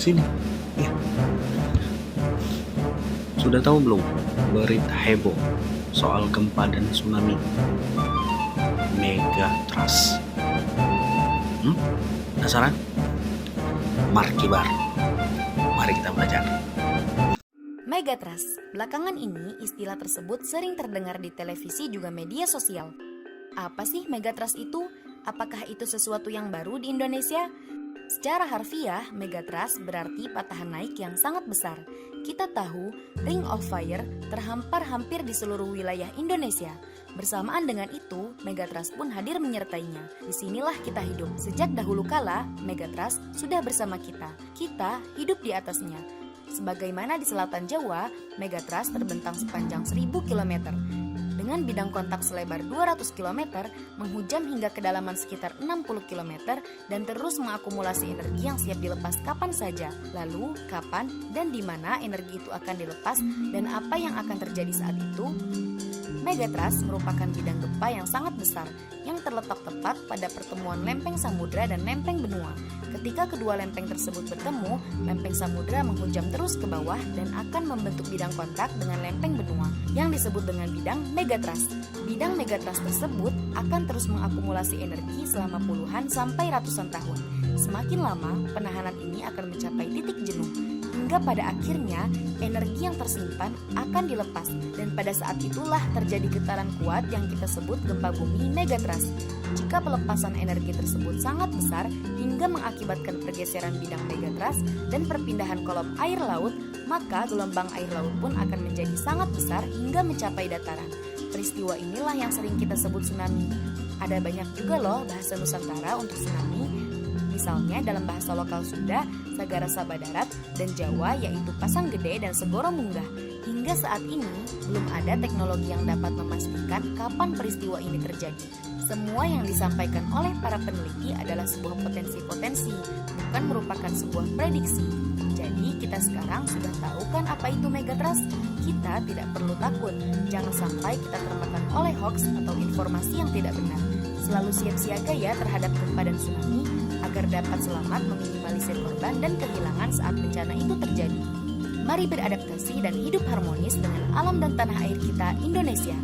sini. Ya. Sudah tahu belum berita heboh soal gempa dan tsunami? Megatrust. Penasaran? Markibar. Mari kita belajar. Megatrust. Belakangan ini istilah tersebut sering terdengar di televisi juga media sosial. Apa sih Megatrust itu? Apakah itu sesuatu yang baru di Indonesia? Secara harfiah, Megatrust berarti patahan naik yang sangat besar. Kita tahu Ring of Fire terhampar hampir di seluruh wilayah Indonesia. Bersamaan dengan itu, Megatrust pun hadir menyertainya. Disinilah kita hidup. Sejak dahulu kala, Megatrust sudah bersama kita. Kita hidup di atasnya. Sebagaimana di selatan Jawa, Megatrust terbentang sepanjang 1000 km. Dengan bidang kontak selebar 200 km, menghujam hingga kedalaman sekitar 60 km, dan terus mengakumulasi energi yang siap dilepas kapan saja. Lalu, kapan dan di mana energi itu akan dilepas dan apa yang akan terjadi saat itu? Megatrust merupakan bidang gempa yang sangat besar yang terletak tepat pada pertemuan lempeng samudra dan lempeng benua. Ketika kedua lempeng tersebut bertemu, lempeng samudra menghujam terus ke bawah dan akan membentuk bidang kontak dengan lempeng benua yang disebut dengan bidang megatrust. Bidang megatrust tersebut akan terus mengakumulasi energi selama puluhan sampai ratusan tahun. Semakin lama, penahanan ini akan mencapai titik jenuh, hingga pada akhirnya energi yang tersimpan akan dilepas, dan pada saat itulah terjadi getaran kuat yang kita sebut gempa bumi megatrust. Jika pelepasan energi tersebut sangat besar hingga mengakibatkan pergeseran bidang megatrust dan perpindahan kolom air laut, maka gelombang air laut pun akan menjadi sangat besar hingga mencapai dataran. Peristiwa inilah yang sering kita sebut tsunami. Ada banyak juga loh bahasa Nusantara untuk tsunami. Misalnya dalam bahasa lokal Sunda, Sagara Saba Darat, dan Jawa yaitu Pasang Gede dan Segoro Munggah. Hingga saat ini, belum ada teknologi yang dapat memastikan kapan peristiwa ini terjadi. Semua yang disampaikan oleh para peneliti adalah sebuah potensi-potensi, bukan merupakan sebuah prediksi. Jadi kita sekarang sudah tahu kan apa itu megatrust? Kita tidak perlu takut, jangan sampai kita termakan oleh hoax atau informasi yang tidak benar. Selalu siap siaga ya terhadap gempa dan tsunami, agar dapat selamat meminimalisir korban dan kehilangan saat bencana itu terjadi. Mari beradaptasi dan hidup harmonis dengan alam dan tanah air kita, Indonesia.